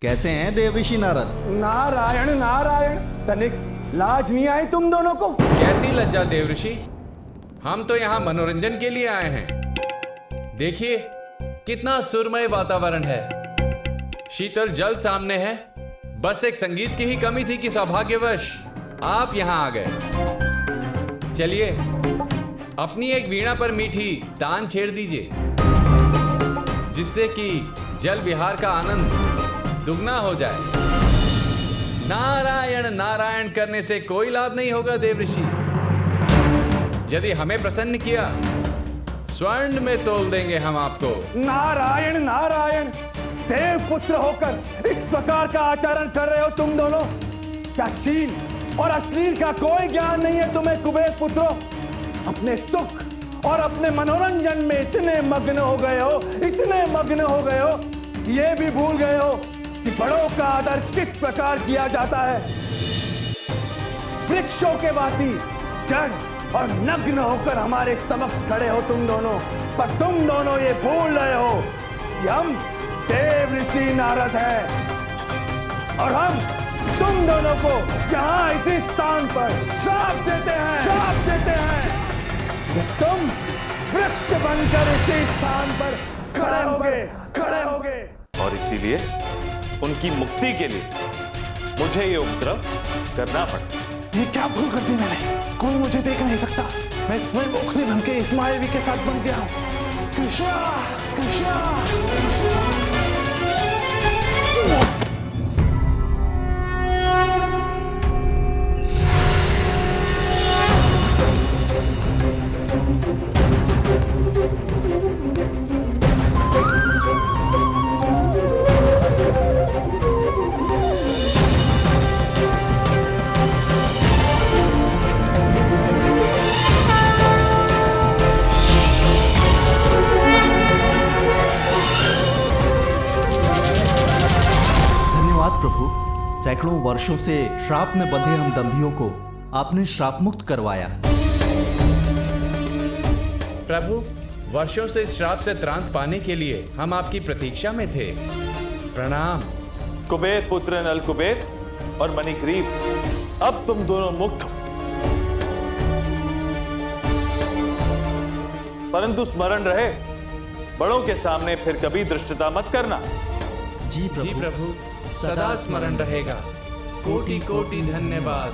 कैसे हैं देवऋषि नारद? नारायण नारायण, तनिक लाज नहीं आई तुम दोनों को? कैसी लज्जा देवऋषि, हम तो यहाँ मनोरंजन के लिए आए हैं। देखिए कितना सुरमय वातावरण है, शीतल जल सामने है। बस एक संगीत की ही कमी थी कि सौभाग्यवश आप यहाँ आ गए। चलिए अपनी एक वीणा पर मीठी तान छेड़ दीजिए, जिससे कि जल विहार का आनंद दुगना हो जाए। नारायण नारायण करने से कोई लाभ नहीं होगा देवऋषि। यदि हमें प्रसन्न किया, स्वर्ण में तोल देंगे हम आपको। नारायण नारायण, देव पुत्र होकर इस प्रकार का आचरण कर रहे हो तुम दोनों? क्या शील और अश्लील का कोई ज्ञान नहीं है तुम्हें कुबेर पुत्रों? अपने सुख और अपने मनोरंजन में इतने मग्न हो गए हो, इतने मग्न हो गए हो, ये भी भूल गए हो कि बड़ों का आदर किस प्रकार किया जाता है। वृक्षों के भांति जड़ और नग्न होकर हमारे समक्ष खड़े हो तुम दोनों, पर तुम दोनों ये भूल रहे हो कि हम देव ऋषि नारद हैं और हम तुम दोनों को यहाँ इसी स्थान पर श्राप देते हैं कि तुम वृक्ष बनकर इसी स्थान पर खड़े होगे। और इसीलिए उनकी मुक्ति के लिए मुझे ये उपद्रव करना पड़ा। ये क्या भूल कर दी मैंने? कोई मुझे देख नहीं सकता, मैं स्वयं ओखली बन के इस मायावी के साथ बन गया हूँ। कृष्णा कृष्णा। प्रभु, सैकड़ों वर्षों से श्राप में बंधे हम दंभियों को आपने श्राप मुक्त करवाया। प्रभु, वर्षों से इस श्राप से त्राण पाने के लिए हम आपकी प्रतीक्षा में थे। प्रणाम। कुबेर पुत्र नल कुबेर और मणिग्रीव, अब तुम दोनों मुक्त हो, परंतु स्मरण रहे, बड़ों के सामने फिर कभी धृष्टता मत करना। जी प्रभु, सदा स्मरण रहेगा। कोटि कोटि धन्यवाद।